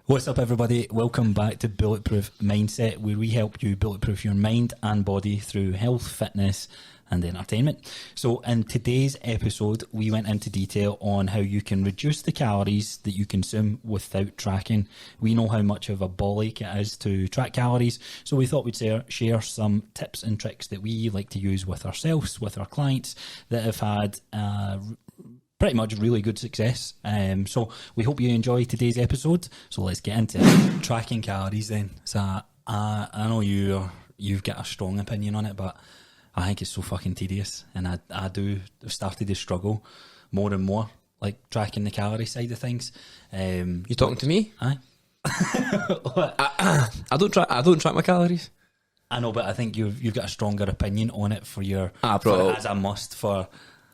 What's up, everybody? Welcome back to Bulletproof Mindset, where we help you bulletproof your mind and body through health, fitness and entertainment. So in today's episode, we went into detail on how you can reduce the calories that you consume without tracking. We know how much of a ball ache it is to track calories, so we thought we'd share some tips and tricks that we like to use with ourselves, with our clients that have had pretty much really good success. So we hope you enjoy today's episode. So let's get into it. Tracking calories then. So I know you've got a strong opinion on it, but I think it's so fucking tedious, and I do started to struggle more and more, like tracking the calorie side of things. You talking to me? Aye. I don't track my calories. I know, but I think you've got a stronger opinion on it for your as a must for.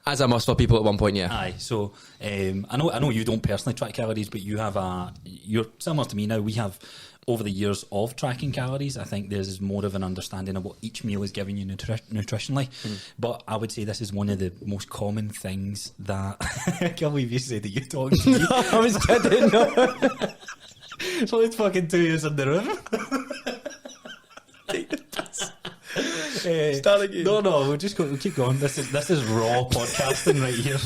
As I must for people at one point, yeah. Aye, so I know you don't personally track calories, but you're similar to me now. We have, over the years of tracking calories, I think there's more of an understanding of what each meal is giving you nutritionally. But I would say this is one of the most common things that I can't believe you said that you talk to me. No, I was kidding. No. So it's fucking 2 years in the room. Start again. No, we'll keep going. This is raw podcasting right here.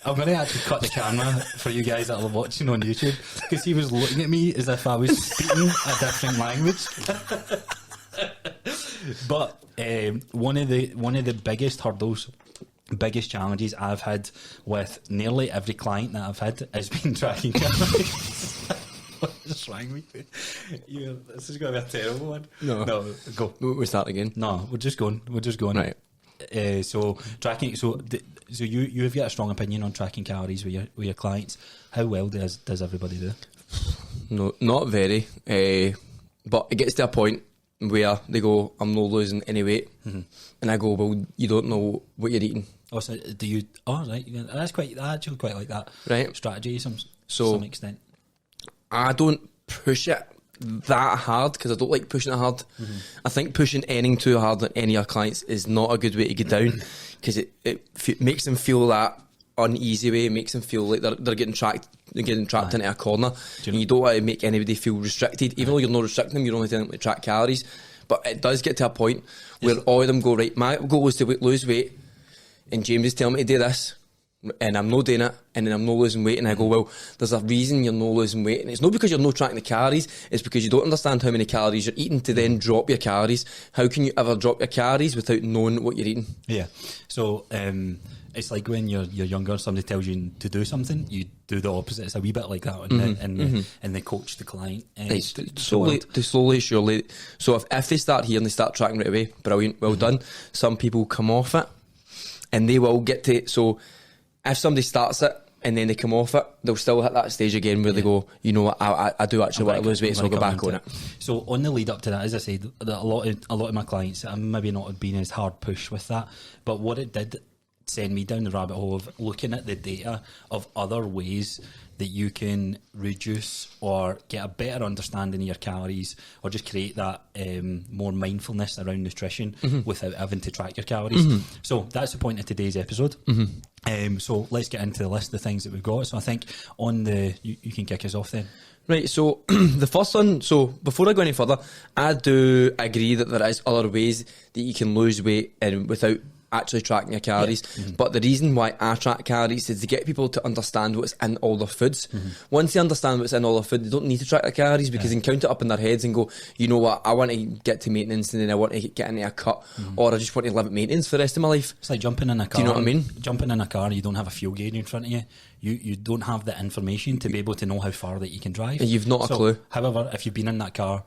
I'm going to actually cut the camera for you guys that are watching on YouTube, because he was looking at me as if I was speaking a different language. But one of the biggest hurdles, biggest challenges I've had with nearly every client that I've had has been tracking calories. What's wrong with you? This is going to be a terrible one. No, go. We start again. No, we're just going. Right. So tracking. So you have got a strong opinion on tracking calories with your clients. How well does everybody do? No, not very. But it gets to a point where they go, "I'm not losing any weight," and I go, "Well, you don't know what you're eating." Oh, so do you? Oh, right. I actually quite like that. Right. Strategy to some extent. I don't push it that hard because I don't like pushing it hard. I think pushing anything too hard on any of your clients is not a good way to get down, because it makes them feel that uneasy way. It makes them feel like they're getting trapped into a corner. And you don't want to make anybody feel restricted, even though you're not restricting them. You're only telling them to track calories. But it does get to a point where all of them go, right, my goal is to lose weight, and James is telling me to do this, and I'm not doing it, and then I'm not losing weight, and I go, well, there's a reason you're not losing weight, and it's not because you're not tracking the calories, it's because you don't understand how many calories you're eating to then drop your calories. How can you ever drop your calories without knowing what you're eating? Yeah. So it's like when you're younger, somebody tells you to do something, you do the opposite. It's a wee bit like that and they coach the client. Slowly, surely. So if they start here and they start tracking right away, brilliant, well done. Some people come off it, and they will get to... So if somebody starts it and then they come off it, they'll still hit that stage again where they go, you know what, I do actually want to lose weight, so I'll go back on it. So on the lead up to that, as I said, a lot of my clients, I'm maybe not been as hard push with that, but what it did send me down the rabbit hole of looking at the data of other ways that you can reduce or get a better understanding of your calories, or just create that more mindfulness around nutrition without having to track your calories. So that's the point of today's episode. So let's get into the list of things that we've got. So I think you can kick us off then. Right, so the first one, so before I go any further, I do agree that there is other ways that you can lose weight and without actually tracking your calories, but the reason why I track calories is to get people to understand what's in all their foods. Once they understand what's in all their food, they don't need to track their calories, because they can count it up in their heads and go, you know what, I want to get to maintenance, and then I want to get into a cut, or I just want to live at maintenance for the rest of my life. It's like jumping in a car. Do you know what I mean? Jumping in a car, you don't have a fuel gauge in front of you. You don't have the information to be able to know how far that you can drive. And you've not a clue. However, if you've been in that car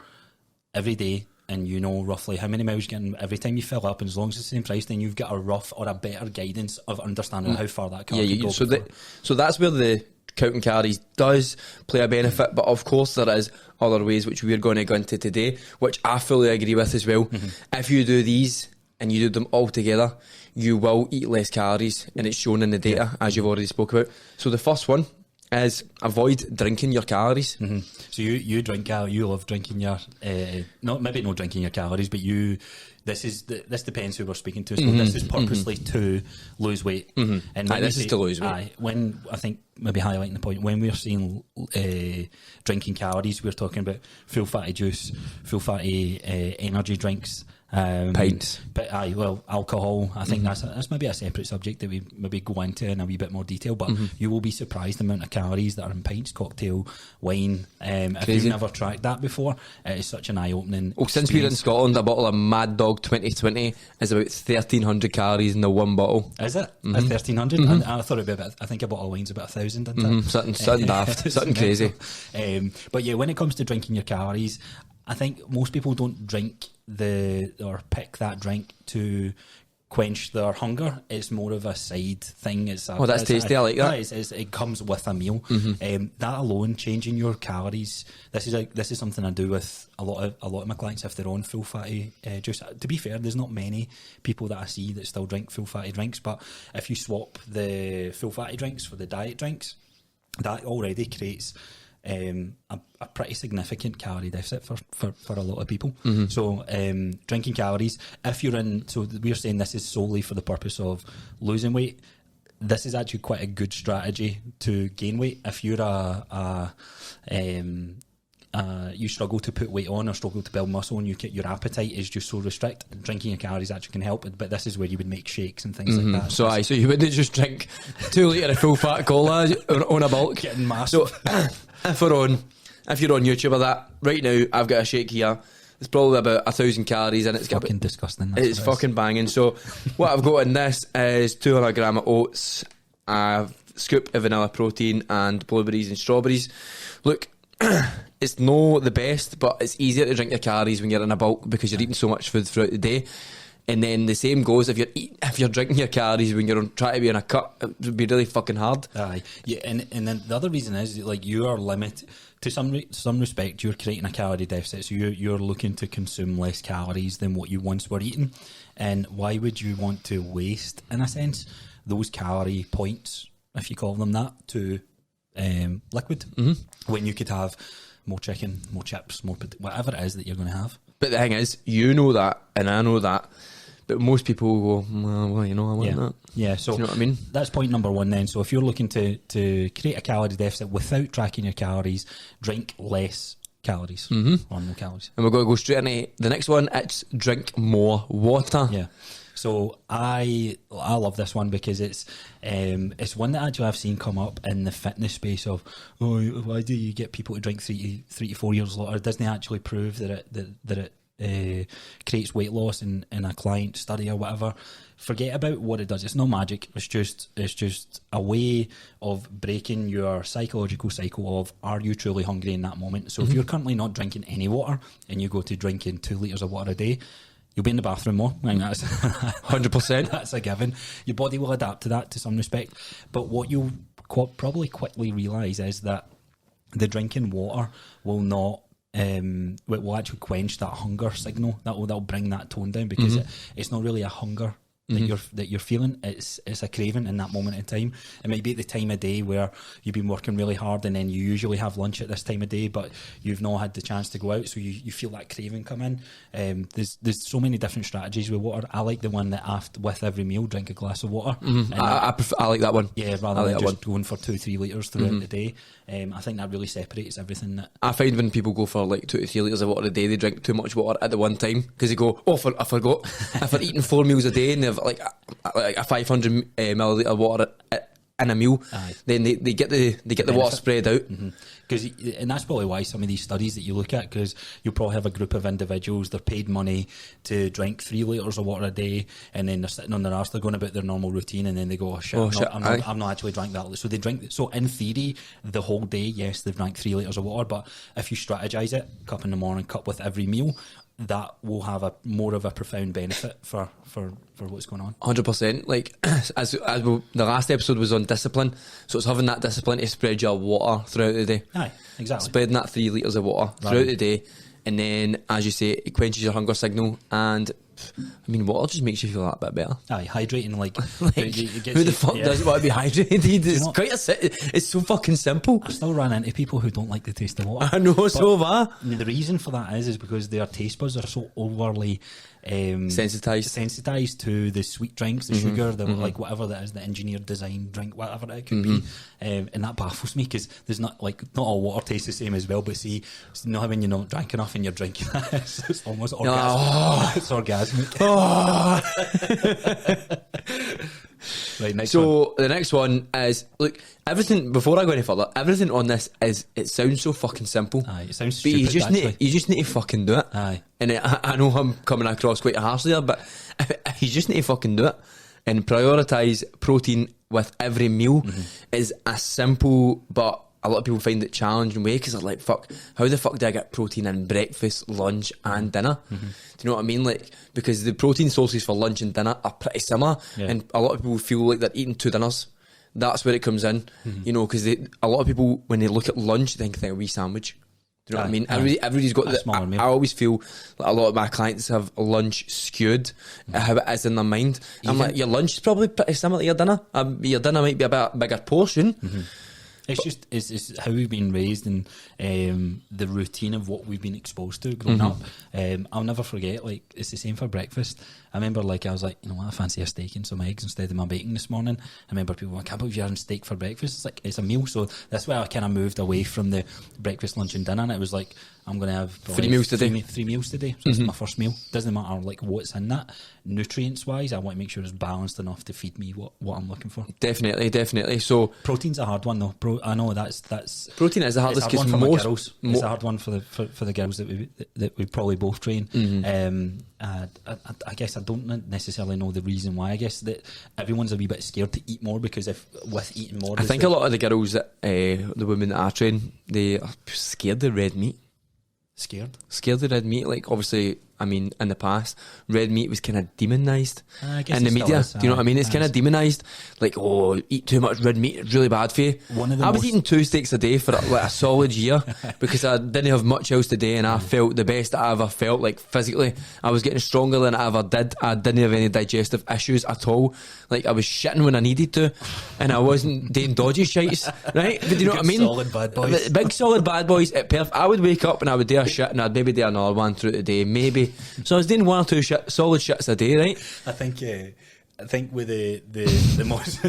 every day, and you know roughly how many miles you're getting every time you fill up, and as long as it's the same price, then you've got a rough or a better guidance of understanding how far that car can go. So that's where the counting calories does play a benefit, but of course there is other ways which we're going to go into today, which I fully agree with as well. If you do these and you do them all together, you will eat less calories, and it's shown in the data, as you've already spoke about. So the first one is avoid drinking your calories. Mm-hmm. So you drink you love drinking your not drinking your calories, but this depends who we're speaking to. So this is purposely to lose weight, and when this is to lose weight. When I think maybe highlighting the point, when we're saying drinking calories, we're talking about full fatty juice, full fatty energy drinks. Pints. But alcohol, I think that's maybe a separate subject that we maybe go into in a wee bit more detail, but you will be surprised the amount of calories that are in pints, cocktail, wine. If you've never tried that before, it is such an eye-opening Since we're in Scotland, a bottle of Mad Dog 2020 is about 1,300 calories in the one bottle. Is it? 1,300? And I thought it'd be I think a bottle of wine's about 1,000, isn't it? Something daft, something crazy. But yeah, when it comes to drinking your calories, I think most people don't drink or pick that drink to quench their hunger. It's more of a side thing. That's tasty. I like that. It comes with a meal. That alone, changing your calories. This is something I do with a lot of my clients if they're on full fatty juice. To be fair, there's not many people that I see that still drink full fatty drinks. But if you swap the full fatty drinks for the diet drinks, that already creates a pretty significant calorie deficit for a lot of people. So drinking calories, if you're so we're saying this is solely for the purpose of losing weight. This is actually quite a good strategy to gain weight. If you're you struggle to put weight on or struggle to build muscle and your appetite is just so restricted, drinking your calories actually can help. But this is where you would make shakes and things like that. So you wouldn't just drink 2 litre of full fat cola on a bulk. Getting massive. So if you're on YouTube or that, right now I've got a shake here. It's probably about 1,000 calories and it's fucking disgusting. It's fucking banging. So what I've got in this is 200 gram of oats, a scoop of vanilla protein and blueberries and strawberries. Look, it's no the best, but it's easier to drink your calories when you're in a bulk because you're eating so much food throughout the day. And then the same goes if you're drinking your calories when you're trying to be in a cut, it would be really fucking hard. Aye, yeah, and then the other reason is like you are limited to some respect. You're creating a calorie deficit, so you're looking to consume less calories than what you once were eating. And why would you want to waste, in a sense, those calorie points, if you call them that, to liquid when you could have more chicken, more chips, more whatever it is that you're going to have? But the thing is, you know that, and I know that. But most people go, well, I want that. Yeah, so do you know what I mean? That's point number one then. So if you're looking to create a calorie deficit without tracking your calories, drink less calories or no calories. And we're going to go straight into the next one. It's drink more water. Yeah. So I love this one because it's one that actually I've seen come up in the fitness space of, why do you get people to drink 3 to 4 years later? It doesn't actually prove that it creates weight loss in a client study or whatever. Forget about what it does. It's not magic. It's just a way of breaking your psychological cycle of, are you truly hungry in that moment? So if you're currently not drinking any water and you go to drinking 2 litres of water a day, you'll be in the bathroom more. I think that's 100%. That's a given. Your body will adapt to that to some respect. But what you'll probably quickly realise is that the drinking water will not will actually quench that hunger signal. That'll bring that tone down because it's not really a hunger that you're feeling. It's a craving in that moment in time. It might be at the time of day where you've been working really hard and then you usually have lunch at this time of day, but you've not had the chance to go out, so you feel that craving come in. There's so many different strategies with water. I like the one that with every meal drink a glass of water. I like that one. Yeah, rather than just going for 2-3 litres throughout the day. I think that really separates everything. I find when people go for like 2 to 3 litres of water a day, they drink too much water at the one time because they go, I forgot. If they're eating 4 meals a day and they've like a 500 millilitre of water in a meal, then they get the water spread out. And that's probably why some of these studies that you look at, because you'll probably have a group of individuals, they're paid money to drink 3 litres of water a day, and then they're sitting on their arse, they're going about their normal routine, and then they go, I'm not actually drank that. So they drink. So in theory, the whole day, yes, they've drank 3 litres of water, but if you strategize it, cup in the morning, cup with every meal, that will have more of a profound benefit for what's going on. 100%. Like as the last episode was on discipline, so it's having that discipline to spread your water throughout the day. Aye, exactly. Spreading that 3 litres of water throughout the day, and then, as you say, it quenches your hunger signal, and I mean, water just makes you feel that bit better. Aye, hydrating, like, Who the fuck does want to be hydrated? It's quite it's so fucking simple. I still run into people who don't like the taste of water. I know, so have I. The reason for that is because their taste buds are so overly sensitized to the sweet drinks, the sugar, the like whatever that is, the engineered design drink, whatever it could be, and that baffles me because there's not all water tastes the same as well. But see, you know how when you're not drank enough and you're drinking that, it's almost orgasmic. It's orgasmic. Right, next one. The next one is, look, everything, before I go any further, everything on this it sounds so fucking simple. Aye, it sounds but stupid, you just need to fucking do it. Aye. And I know I'm coming across quite harshly there, but you just need to fucking do it. And prioritise protein with every meal is a simple, but a lot of people find it challenging way because they're like, fuck, how the fuck do I get protein in breakfast, lunch and dinner? Do you know what I mean? Like, because the protein sources for lunch and dinner are pretty similar, and a lot of people feel like they're eating 2 dinners. That's where it comes in, you know, because a lot of people, when they look at lunch, they think a wee sandwich. Do you know what I mean? Everybody's got the smaller meal. I always feel like a lot of my clients have lunch skewed how it is in their mind. I'm like, your lunch is probably pretty similar to your dinner. Your dinner might be a bit bigger portion. It's how we've been raised and the routine of what we've been exposed to growing up. I'll never forget, like, it's the same for breakfast. I remember, like, I was like, you know what, I fancy a steak and some eggs instead of my bacon this morning. I remember people going, I can't believe you're having steak for breakfast. It's like, it's a meal. So that's why I kind of moved away from the breakfast, lunch and dinner, and it was like, I'm going to have 3 meals today. 3 meals today. So it's my first meal. Doesn't matter like what's in that. Nutrients wise, I want to make sure it's balanced enough to feed me what I'm looking for. Definitely. So protein's a hard one though. I know that's protein is the hardest because most girls. It's a hard one for the girls that we probably both train. I guess I don't necessarily know the reason why. I guess that everyone's a wee bit scared to eat more because with eating more, I think a lot of the girls that the women that I train, they are scared of red meat. Scared of red meat. Like, obviously, I mean, in the past, red meat was kind of demonised in the media. Do you know what I mean? It's kind of demonised. Like, oh, eat too much red meat, it's really bad for you. I was eating 2 steaks a day for like a solid year because I didn't have much else to do, and I felt the best I ever felt. Like, physically, I was getting stronger than I ever did. I didn't have any digestive issues at all. Like, I was shitting when I needed to, and I wasn't doing dodgy shites, right? But do you know what I mean? Solid bad boys. Big solid bad boys. I would wake up and I would do a shit, and I'd maybe do another one through the day, maybe. So I was doing 1 or 2 solid shits a day, right? I think with the most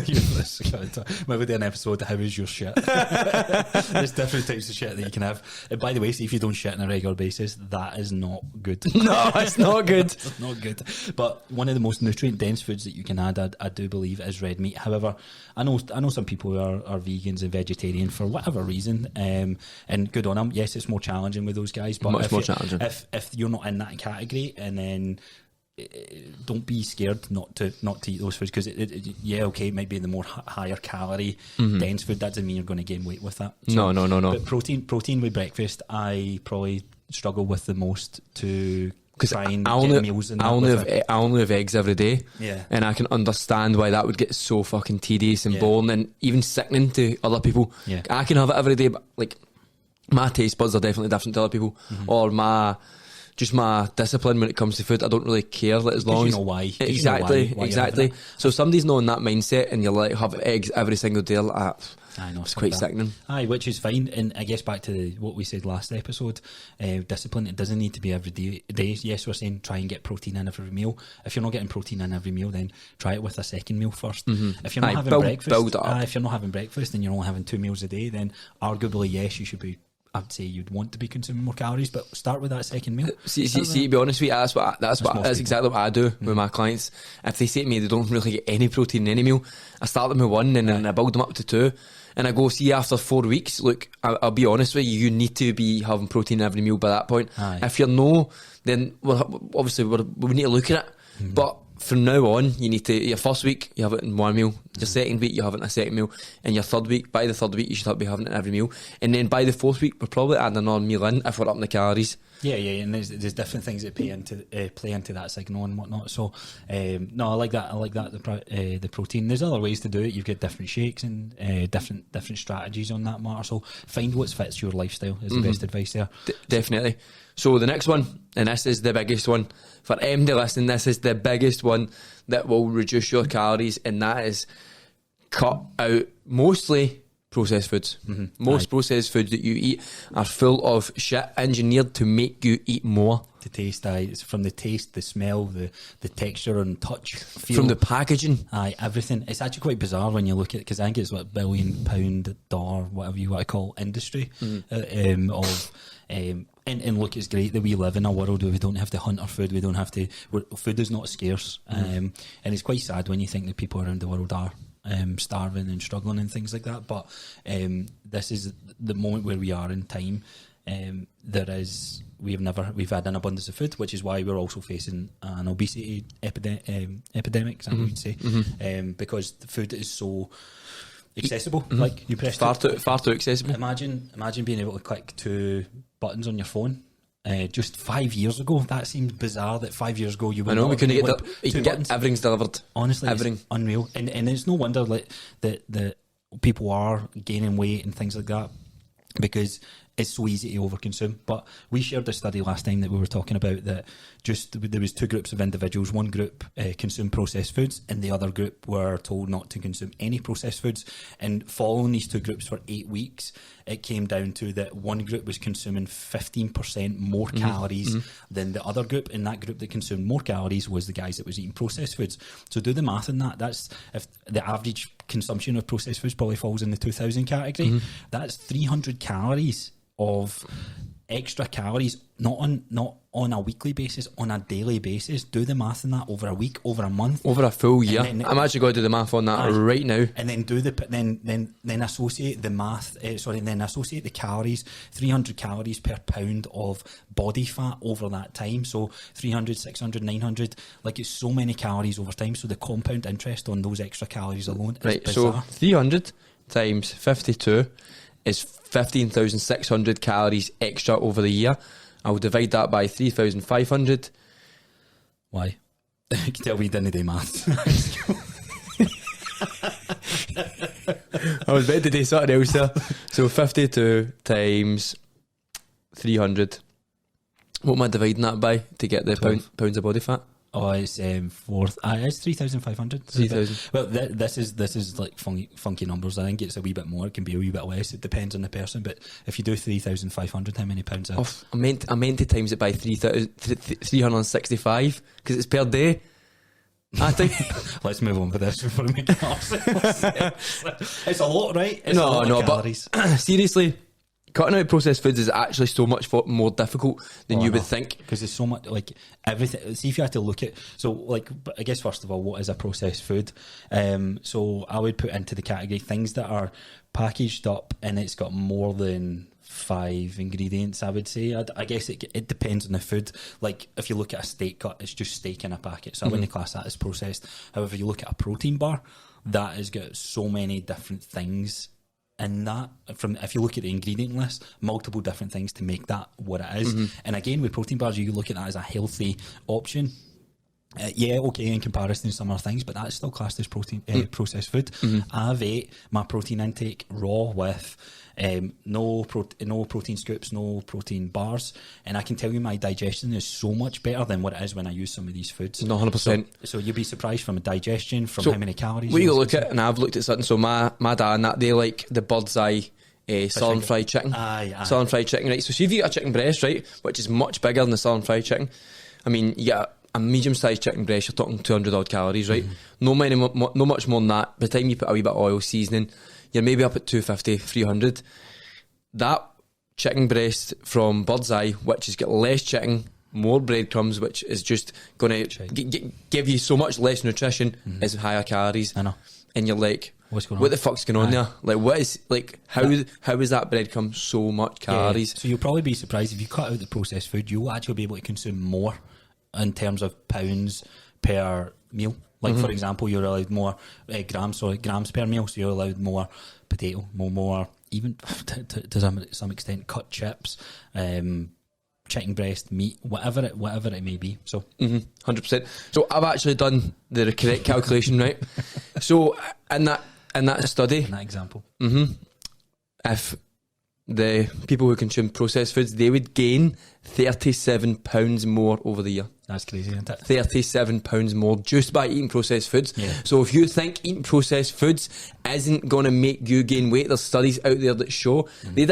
maybe do an episode how is your shit. There's different types of shit that you can have. And by the way, see, if you don't shit on a regular basis, that is not good. No, it's not good. It's not good. But one of the most nutrient dense foods that you can add, I do believe, is red meat. However, I know some people who are vegans and vegetarian for whatever reason, and good on them. Yes, it's more challenging with those guys, but much more challenging. If you're not in that category, and then don't be scared not to eat those foods, because it might be the more higher calorie dense food. That doesn't mean you're going to gain weight with that. So, no. But protein with breakfast, I probably struggle with the most to try and get meals in that. I only have eggs every day, yeah, and I can understand why that would get so fucking tedious and boring and even sickening to other people. Yeah. I can have it every day, but like, my taste buds are definitely different to other people, or my discipline when it comes to food. I don't really care, like, as long as you know why. Exactly. So if somebody's not in that mindset and you're like, have eggs every single day, like, I know, it's quite sickening. Aye, which is fine. And I guess back to what we said last episode, discipline, it doesn't need to be every day. Yes, we're saying try and get protein in every meal. If you're not getting protein in every meal, then try it with a second meal first. If you're not having breakfast, if you're not having breakfast and you're only having 2 meals a day, then arguably, yes, you should be, I'd say you'd want to be consuming more calories, but start with that second meal. See, to be honest with you, that's exactly what I do with my clients. If they say to me they don't really get any protein in any meal, I start them with 1 and then I build them up to 2. And I go, see, after 4 weeks, look, I'll be honest with you, you need to be having protein every meal by that point. Aye. If you're no, then we need to look at it. But from now on, you need to, your first week, you have it in 1 meal. Your second week, you have it in a second meal. And your third week, by the third week, you should be having it in every meal. And then by the 4th week, we're probably adding another meal in if we're up in the calories. Yeah, and there's different things that play into that signal and whatnot. So, no, I like that. The protein. There's other ways to do it. You've got different shakes and different strategies on that matter. So, find what fits your lifestyle is the best advice there. Definitely. So the next one, and this is the biggest one for MD listening, this is the biggest one that will reduce your calories, and that is cut out mostly processed foods. Most processed foods that you eat are full of shit engineered to make you eat more. To taste, it's from the taste, the smell, the texture and touch, feel. From the packaging. Everything. It's actually quite bizarre when you look at it, because I think it's what $1 billion, whatever you want to call, industry of. And look, it's great that we live in a world where we don't have to hunt our food. We don't have to. Food is not scarce, and it's quite sad when you think that people around the world are starving and struggling and things like that. But this is the moment where we are in time. We've had an abundance of food, which is why we're also facing an obesity epidemic, I would say, because the food is so accessible. Like, you press far too accessible. Imagine being able to click 2 buttons on your phone. Just 5 years ago, that seemed bizarre. That 5 years ago, you we couldn't get that. You can get everything's delivered. Honestly, everything. It's unreal, and it's no wonder that people are gaining weight and things like that, because it's so easy to overconsume. But we shared a study last time that we were talking about, that there was 2 groups of individuals. One group consumed processed foods, and the other group were told not to consume any processed foods. And following these 2 groups for 8 weeks, it came down to that one group was consuming 15% more calories than the other group, and that group that consumed more calories was the guys that was eating processed foods. So do the math on that. That's, if the average consumption of processed foods probably falls in the 2,000 category, that's 300 calories of extra calories, not on a weekly basis, on a daily basis. Do the math on that over a week, over a month, over a full year. I'm actually going to do the math on that right now. And then then associate the math. Then associate the calories. 300 calories per pound of body fat over that time. So 300, 600, 900. Like, it's so many calories over time. So the compound interest on those extra calories alone is bizarre. So 300 times 52 is 15,600 calories extra over the year. I'll divide that by 3,500. Why? You can tell we didn't do maths. I was meant to do something else there. So 52 times 300. What am I dividing that by to get the pounds of body fat? Oh, it's it's 3,500. 3,000. Well, this is like funky numbers. I think it's a wee bit more. It can be a wee bit less. It depends on the person. But if you do 3,500, how many pounds? I meant to times it by 365 because it's per day. I think. Let's move on with this before we make it It's a lot, right? It's a lot of calories. But seriously, cutting out processed foods is actually so much more difficult than you would think. Because there's so much, like, everything. See, if you had to look at, so, like, I guess first of all, what is a processed food? So I would put into the category things that are packaged up and it's got more than 5 ingredients, I would say. I guess it depends on the food. Like, if you look at a steak cut, it's just steak in a packet. So I wouldn't class that as processed. However, you look at a protein bar, that has got so many different things in that. If you look at the ingredient list, multiple different things to make that what it is. And again, with protein bars, you look at that as a healthy option. In comparison to some other things, but that's still classed as processed food. I've ate my protein intake raw with no protein scoops, no protein bars, and I can tell you my digestion is so much better than what it is when I use some of these foods. No, 100%. So you'd be surprised from a digestion, from how many calories. What you look at, and I've looked at something. So my dad and that, they like the Bird's Eye southern fried chicken. Southern fried chicken, right? So see if you get a chicken breast, right, which is much bigger than the southern fried chicken. I mean, you get a medium-sized chicken breast, you're talking 200 odd calories, right? No much more than that. By the time you put a wee bit of oil seasoning, you're maybe up at 250, 300. That chicken breast from Bird's Eye, which has got less chicken, more breadcrumbs, which is just going to give you so much less nutrition, is higher calories. I know. And you're like, what the fuck's going on there? Like, what is, like, how is that breadcrumb so much calories? So you'll probably be surprised if you cut out the processed food, you'll actually be able to consume more in terms of pounds per meal. Like, for example, you're allowed more grams per meal, so you're allowed more potato, more even to some extent cut chips, chicken breast, meat, whatever it may be. So 100%. So I've actually done the correct calculation, right? So in that study, in that example, if the people who consume processed foods, they would gain £37 more over the year. That's crazy, isn't it? £37 more just by eating processed foods. Yeah. So if you think eating processed foods isn't going to make you gain weight, there's studies out there that show they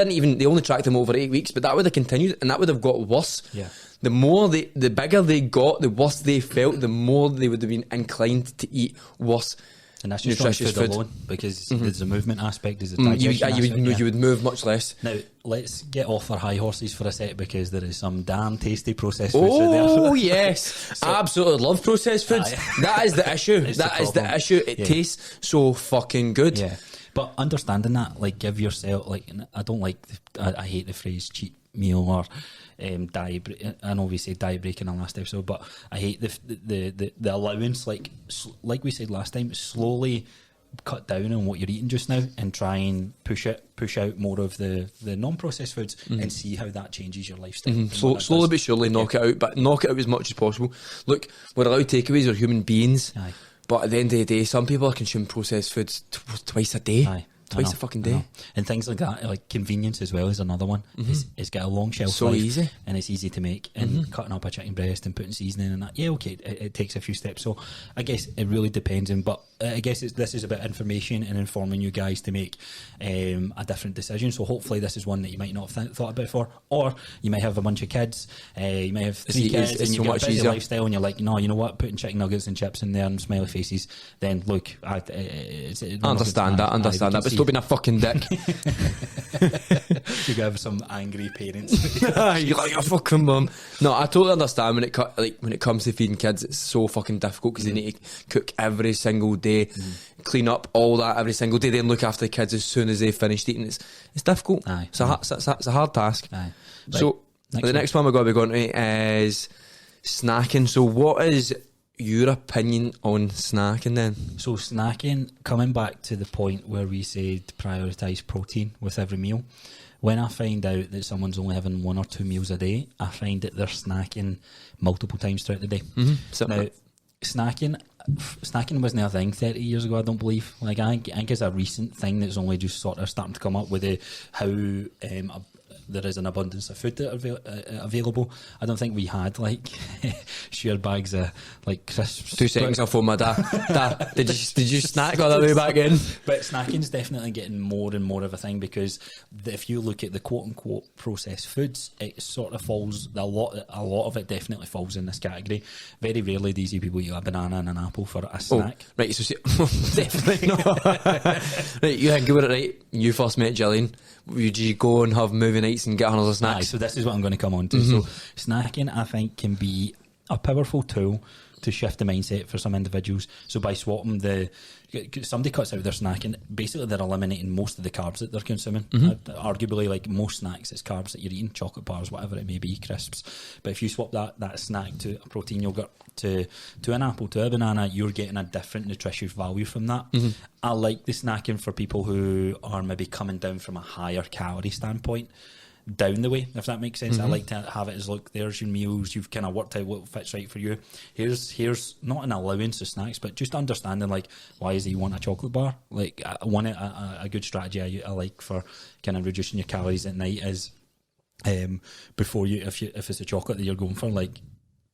only tracked them over 8 weeks, but that would have continued and that would have got worse. Yeah. The more the bigger they got, the worse they felt, the more they would have been inclined to eat worse. And that's just nutritious food food alone, because there's a movement aspect, there's a You digestion aspect. would move much less. Now, let's get off our high horses for a sec, because there is some damn tasty processed foods out there. Oh, yes. I absolutely love processed foods. That is the issue. That is the issue. It tastes so fucking good. Yeah. But understanding that, like, give yourself, like, I don't like, I hate the phrase cheat meal or diet break. I know we said diet break in the last episode, but I hate the allowance, like we said last time, slowly cut down on what you're eating just now and try and push out more of the non-processed foods and see how that changes your lifestyle. Slowly but surely knock it out, but knock it out as much as possible. Look, we're allowed takeaways, we're human beings. Aye. But at the end of the day, some people are consuming processed foods twice a day. Aye. Twice a fucking day. And things like that, like convenience as well, is another one. It's got a long shelf So life, easy. and it's easy to make. And cutting up a chicken breast and putting seasoning in that, yeah, okay, it takes a few steps. So I guess it really depends. But I guess this is about information and informing you guys to make a different decision. So hopefully this is one that you might not have thought about before, or you might have a bunch of kids, you might have three kids, and you've got a busy lifestyle, and you're like, no, you know what, putting chicken nuggets and chips in there and smiley faces, then look, I understand that, but stop being a fucking dick. You have some angry parents. You're like a fucking mum. No, I totally understand when it comes to feeding kids, it's so fucking difficult because they need to cook every single day, clean up all that every single day, then look after the kids as soon as they've finished eating. It's difficult. Aye. It's a hard task. Aye. So the next one we're going to be going to is snacking. So what is your opinion on snacking then? So snacking, coming back to the point where we said prioritise protein with every meal, when I find out that someone's only having 1 or 2 meals a day, I find that they're snacking multiple times throughout the day. Now, snacking wasn't a thing 30 years ago, I don't believe. Like, I think it's a recent thing that's only just sort of starting to come up with how there is an abundance of food that are available. I don't think we had like sheer bags of like crisps. 2 seconds, I'll phone my dad. Dad, did you snack all the way back in? But snacking's definitely getting more and more of a thing, because if you look at the quote unquote processed foods, it sort of falls, a lot of it definitely falls in this category. Very rarely do you see people eat a banana and an apple for a snack. Oh, right, so definitely not. Right, you think about it, right? You first met Gillian. Would you go and have movie nights and get another snacks? Aye, so this is what I'm going to come on to. So snacking, I think, can be a powerful tool to shift the mindset for some individuals. So by swapping somebody cuts out their snacking, basically they're eliminating most of the carbs that they're consuming. Arguably, like most snacks, it's carbs that you're eating, chocolate bars, whatever it may be, crisps. But if you swap that snack to a protein yogurt, to an apple, to a banana, you're getting a different nutritious value from that. I like the snacking for people who are maybe coming down from a higher calorie standpoint down the way, if that makes sense. I like to have it as, look, there's your meals, you've kind of worked out what fits right for you. Here's not an allowance of snacks, but just understanding, like, why does he want a chocolate bar? Like, a good strategy I like for kind of reducing your calories at night is before if it's a chocolate that you're going for, like,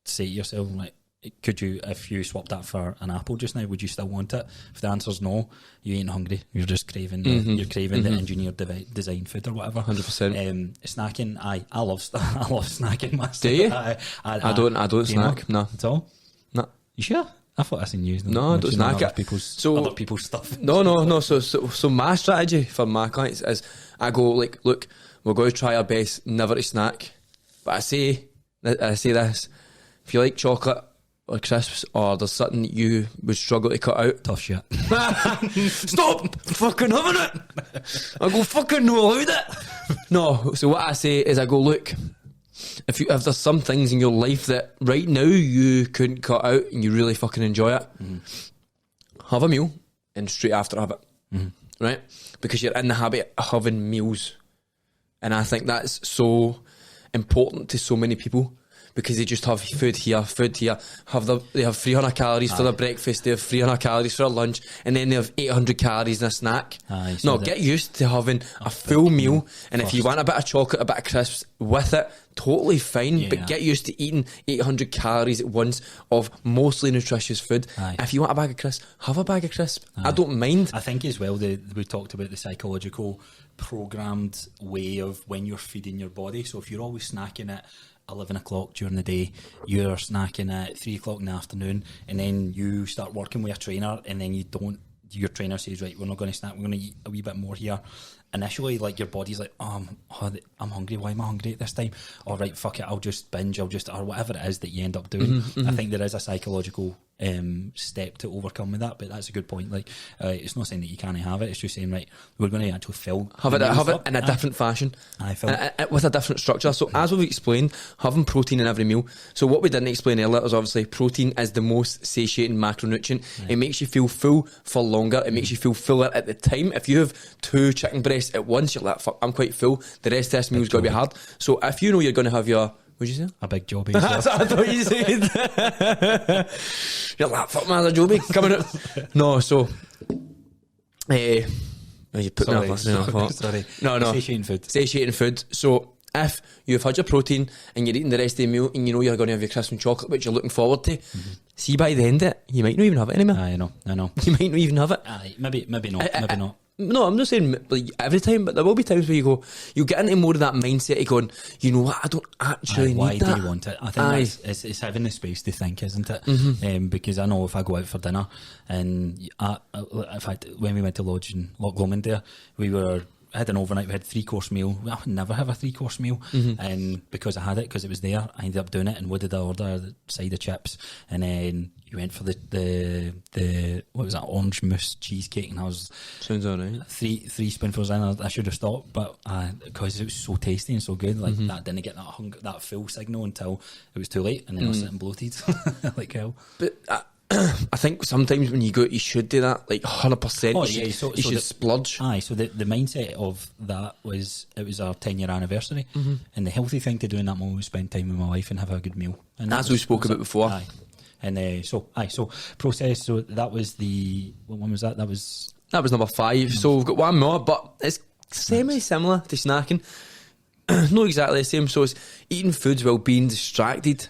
say to yourself, like, could you, if you swapped that for an apple just now, would you still want it? If the answer's no, you ain't hungry. You're just craving the engineered design food or whatever. 100%. Snacking, I love snacking myself. Do you? I don't snack. No. At all? No. You sure? I thought I seen you. No, I don't snack other people's stuff. No. So my strategy for my clients is I go, like, look, we're going to try our best never to snack. But I say this, if you like chocolate or crisps, or there's something you would struggle to cut out, Tough shit. Stop fucking having it. I go, fucking no, allowed it. No, so what I say is I go, look, if there's some things in your life that right now you couldn't cut out and you really fucking enjoy it, have a meal and straight after have it. Right? Because you're in the habit of having meals. And I think that's so important to so many people, because they just have food here, they have 300 calories for their breakfast, they have 300 calories for their lunch, and then they have 800 calories in a snack. No, get used to having a full meal, and if you want a bit of chocolate, a bit of crisps with it, totally fine, but get used to eating 800 calories at once of mostly nutritious food. If you want a bag of crisps, have a bag of crisps. I don't mind. I think as well, we talked about the psychological programmed way of when you're feeding your body. So if you're always snacking at 11 o'clock during the day, you're snacking at 3 o'clock in the afternoon, and then you start working with a trainer, and then your trainer says, right, we're not going to snack, we're going to eat a wee bit more here. Initially, like, your body's like, I'm hungry, why am I hungry at this time? All right, fuck it, I'll just binge, or whatever it is that you end up doing. I think there is a psychological step to overcome with that, but that's a good point. Like, it's not saying that you can't have it, it's just saying, right, we're going to actually have it in a different fashion, with a different structure. So as we've explained, having protein in every meal. So what we didn't explain earlier was obviously protein is the most satiating macronutrient. It makes you feel full for longer, it makes you feel fuller at the time. If you have 2 chicken breasts at once, you're like, fuck, I'm quite full, the rest of this meal's got to be hard. So if you know you're going to have your, what'd you say? A big jobby. That's what I thought you said. You're like, fuck man, a jobby coming out. No, so you put me off. Sorry. No. Satiating food. So if you've had your protein and you're eating the rest of the meal and you know you're going to have your crisps and chocolate, which you're looking forward to, see by the end of it, you might not even have it anymore. I know. You might not even have it. Maybe not. No, I'm not saying like every time, but there will be times where you get into more of that mindset of going, you know what, I don't actually need that. Why do you want it? I think it's having the space to think, isn't it? Because I know if I go out for dinner, and in fact, when we went to lodge in Loch Lomond there, had an overnight, we had a 3-course meal. I would never have a 3-course meal, and because I had it, because it was there, I ended up doing it. And what did I order? The side of chips, and then you went for the what was that, orange mousse cheesecake, and I was, sounds alright, three spoonfuls in. I should have stopped, but because it was so tasty and so good, like that didn't get that full signal until it was too late, and then I was sitting bloated like hell. But I think sometimes when you go, you should do that, like 100%. You should splurge. So the mindset of that was, it was our 10-year anniversary, and the healthy thing to do in that moment was spend time with my wife and have a good meal. And as we spoke about before. And so process. So that was what one was that? That was number 5. So we've got one more, but it's semi-similar to snacking. Not exactly the same. So it's eating foods while being distracted.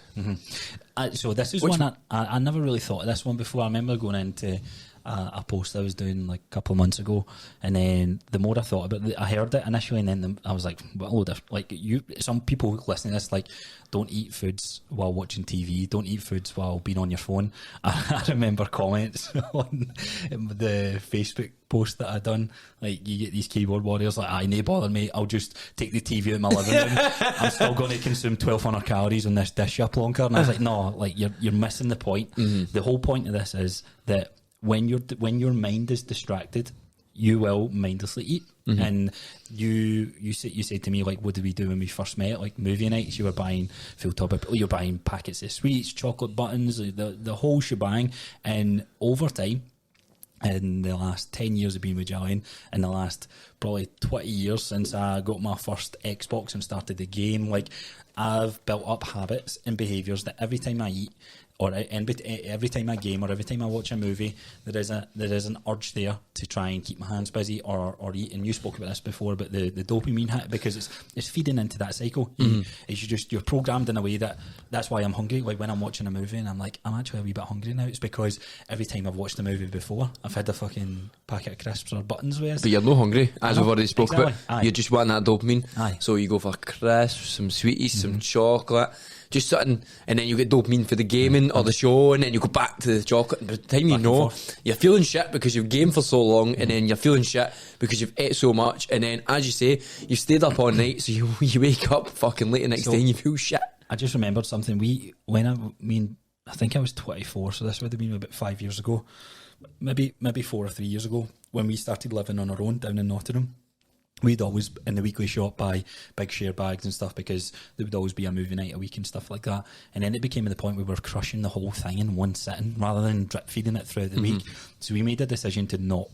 So this is one I never really thought of this one before. I remember going into a post I was doing like a couple of months ago, and then the more I thought about it, I heard it initially, and then I was like, well, like some people listening to this, like, don't eat foods while watching TV, don't eat foods while being on your phone. I remember comments on the Facebook post that I done, like, you get these keyboard warriors like, aye, no bother mate, I'll just take the TV out of my living room, I'm still going to consume 1200 calories on this dish you plonker. And I was like, no, like, you're missing the point. The whole point of this is that when your mind is distracted, you will mindlessly eat. And you said to me, like, what did we do when we first met? Like, movie nights, you were buying you're buying packets of sweets, chocolate buttons, the whole shebang. And over time, in the last 10 years of being with Jillian, in the last probably 20 years since I got my first Xbox and started the game, like, I've built up habits and behaviours that every time I eat, or every time I game, or every time I watch a movie, there is an urge there to try and keep my hands busy or eat. And you spoke about this before, about the dopamine hit, because it's feeding into that cycle. You're programmed in a way that's why I'm hungry. Like, when I'm watching a movie and I'm like, I'm actually a wee bit hungry now, it's because every time I've watched a movie before, I've had a fucking packet of crisps or buttons with us. But you're not hungry, as we've already spoke about. You just want that dopamine. Aye. So you go for crisps, some sweeties, some chocolate, just something, and then you get dopamine for the gaming or the show, and then you go back to the chocolate, and by the time you know, you're feeling shit because you've gamed for so long, and then you're feeling shit because you've ate so much, and then, as you say, you've stayed up all night, so you wake up fucking late the next day and you feel shit. I just remembered something. I think I was 24, so this would have been about 5 years ago, maybe 4 or 3 years ago, when we started living on our own down in Nottingham. We'd always, in the weekly shop, buy big share bags and stuff, because there would always be a movie night a week and stuff like that. And then it became to the point where we were crushing the whole thing in one sitting rather than drip feeding it throughout the week. So we made a decision to not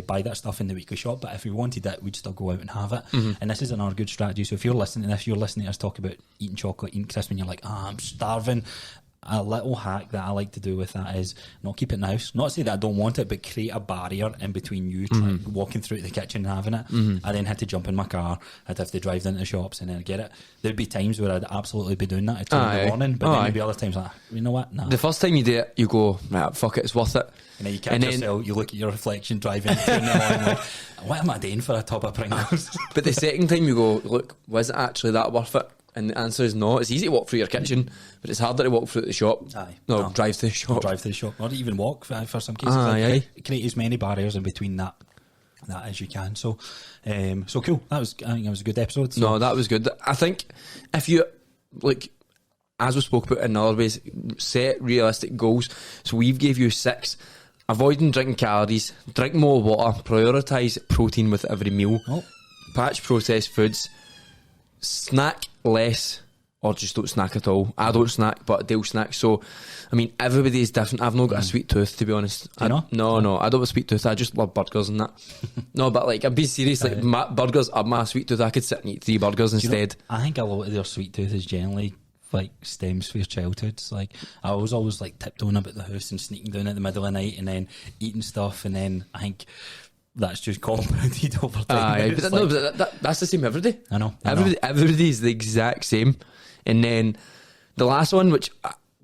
buy that stuff in the weekly shop, but if we wanted it, we'd still go out and have it. And this is another good strategy. So if you're listening to this, you're listening to us talk about eating chocolate, eating crisps, and you're like, I'm starving. A little hack that I like to do with that is not keep it in the house. Not say that I don't want it, but create a barrier in between you walking through to the kitchen and having it. I then had to jump in my car. I'd have to drive down to the shops and then get it. There'd be times where I'd absolutely be doing that at 2 in the morning, but then there'd be other times like, you know what? Nah. The first time you do it, you go, right, fuck it, it's worth it. And then you catch yourself, you look at your reflection driving at 2 in the morning like, what am I doing for a tub of Pringles? But the second time you go, look, was it actually that worth it? And the answer is no. It's easy to walk through your kitchen, but it's harder to walk through the shop. No, drive to the shop. Drive to the shop. Or even walk for some cases. Create as many barriers in between that as you can. So cool. I think that was a good episode. So. No, that was good. I think if you, like, as we spoke about in other ways, set realistic goals. So we've gave you 6. Avoiding drinking calories, drink more water, prioritise protein with every meal, patch processed foods, snack less, or just don't snack at all. I don't snack, but they'll snack. So, I mean, everybody is different. I've not got a sweet tooth, to be honest. No, I don't have a sweet tooth. I just love burgers and that. No, but like, I'm being serious. Like, burgers are my sweet tooth. I could sit and eat 3 burgers instead. I think a lot of their sweet tooth is generally like stems for your childhood. Like, I was always like tiptoeing about the house and sneaking down at the middle of the night and then eating stuff, and then I think that's just compounded over time. But that's the same every day. I know. Everybody is the exact same. And then the last one, which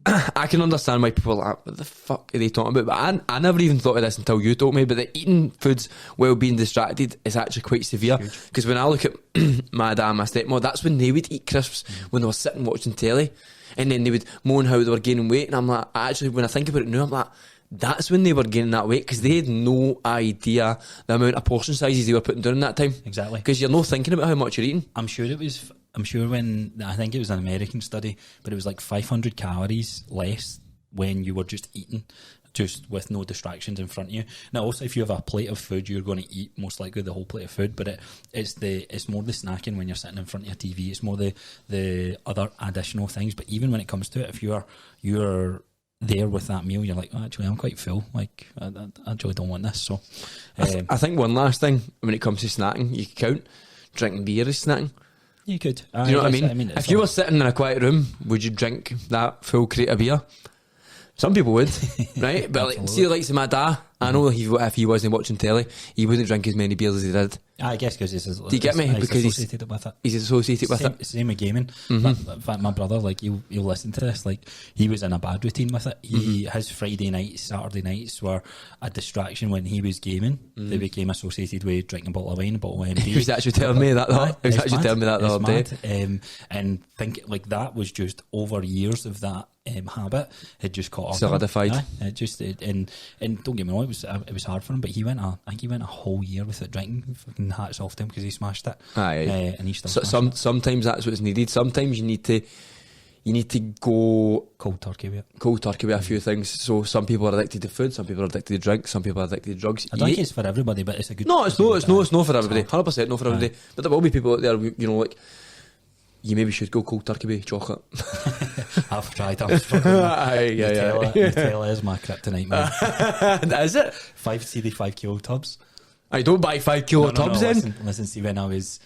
I can understand why people are like, what the fuck are they talking about? But I never even thought of this until you told me. But the eating foods while being distracted is actually quite severe. Because when I look at my dad and my stepmom, that's when they would eat crisps when they were sitting watching telly. And then they would moan how they were gaining weight. And I'm like, actually, when I think about it now, I'm like, that's when they were gaining that weight, because they had no idea the amount of portion sizes they were putting down in that time. Exactly. Because you're not thinking about how much you're eating. I'm sure when, I think it was an American study, but it was like 500 calories less when you were just eating, just with no distractions in front of you. Now, also, if you have a plate of food, you're going to eat most likely the whole plate of food, but it's more the snacking when you're sitting in front of your TV. It's more the other additional things. But even when it comes to it, if you're there with that meal, you're like, oh, actually, I'm quite full. Like, I actually don't want this. So, I think one last thing when it comes to snacking, you can count drinking beer as snacking. You could. Do you know what I mean? If you were sitting in a quiet room, would you drink that full crate of beer? Some people would, right? But like, see the likes of my dad, I know if he wasn't watching telly, he wouldn't drink as many beers as he did. I guess because do you get me? Because he's associated with it. He's associated with it. Same with gaming. In fact, my brother, like, you'll listen to this, like, he was in a bad routine with it. His Friday nights, Saturday nights were a distraction when he was gaming. They became associated with drinking a bottle of wine, a bottle of MD. He was actually telling me that the other day. And think like that was just over years of that habit had just caught up. Solidified. And don't get me wrong, it was hard for him, but I think he went a whole year without drinking. Fucking hats off to him because he smashed it. And he still smashed it. Sometimes that's what's needed. Sometimes you need to go cold turkey with a few things. So some people are addicted to food, some people are addicted to drink, some people are addicted to drugs. I don't think it's for everybody, but it's a good. No, it's not for everybody. 100% not for everybody. But there will be people out there, you know, like, you maybe should go cold turkey with chocolate. I've tried. I'm struggling. Nutella is my kryptonite, man. Is it? 5 kilo tubs. I don't buy 5 kilo tubs in. Listen, see, when I was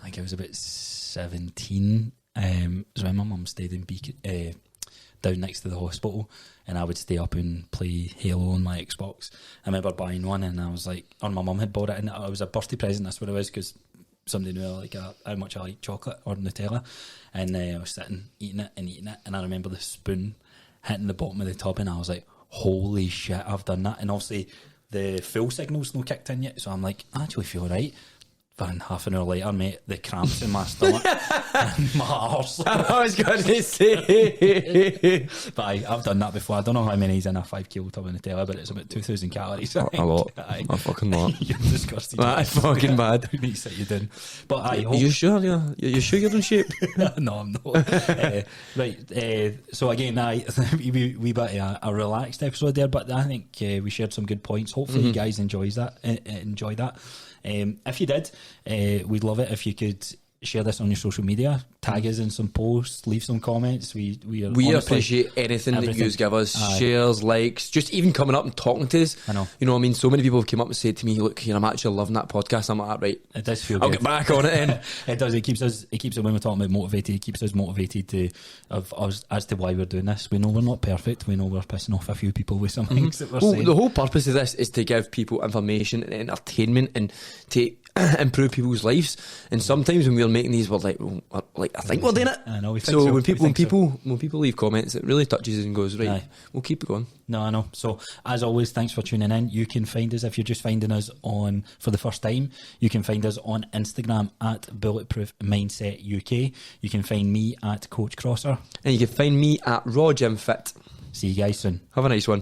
about 17, so when my mum stayed in Beacon, down next to the hospital, and I would stay up and play Halo on my Xbox. I remember buying one, and I was like, my mum had bought it, and it was a birthday present. That's what it was, because somebody knew how much I like chocolate or Nutella, and I was sitting eating it, and I remember the spoon hitting the bottom of the tub, and I was like, holy shit, I've done that. And obviously the full signal's no kicked in yet, so I'm like, I actually feel right. And half an hour later, mate, the cramps in my stomach and my arse. I was going to say. But I've done that before. I don't know how many's in a 5 kilo tub of Nutella, but it's about 2,000 calories. A lot. A fucking lot. You're disgusting. That's fucking bad. Who needs to sit you down? But are you sure? You sure you're in shape? No, I'm not. Right. So again, we bit a relaxed episode there, but I think we shared some good points. Hopefully you guys enjoy that. If you did, we'd love it if you could share this on your social media, tag us in some posts, leave some comments. We honestly, appreciate anything that you give us. Shares, likes, just even coming up and talking to us. I know. You know what I mean? So many people have come up and said to me, look, I'm actually loving that podcast. I'm like, right. It does feel I'll good. get back on it then. It does. It keeps us when we're talking about motivated, it keeps us motivated to of us as to why we're doing this. We know we're not perfect. We know we're pissing off a few people with some things that we're saying. The whole purpose of this is to give people information and entertainment and to improve people's lives. And sometimes when we're making these, we're like, I think we're doing it. I know. We think so so. when people leave comments, it really touches us and goes, right, Aye. we'll keep it going. No, I know. So, as always, thanks for tuning in. You can find us, if you're just finding us on for the first time, you can find us on Instagram at Bulletproof Mindset UK. You can find me at Coach Crosser. And you can find me at Raw Gym Fit. See you guys soon. Have a nice one.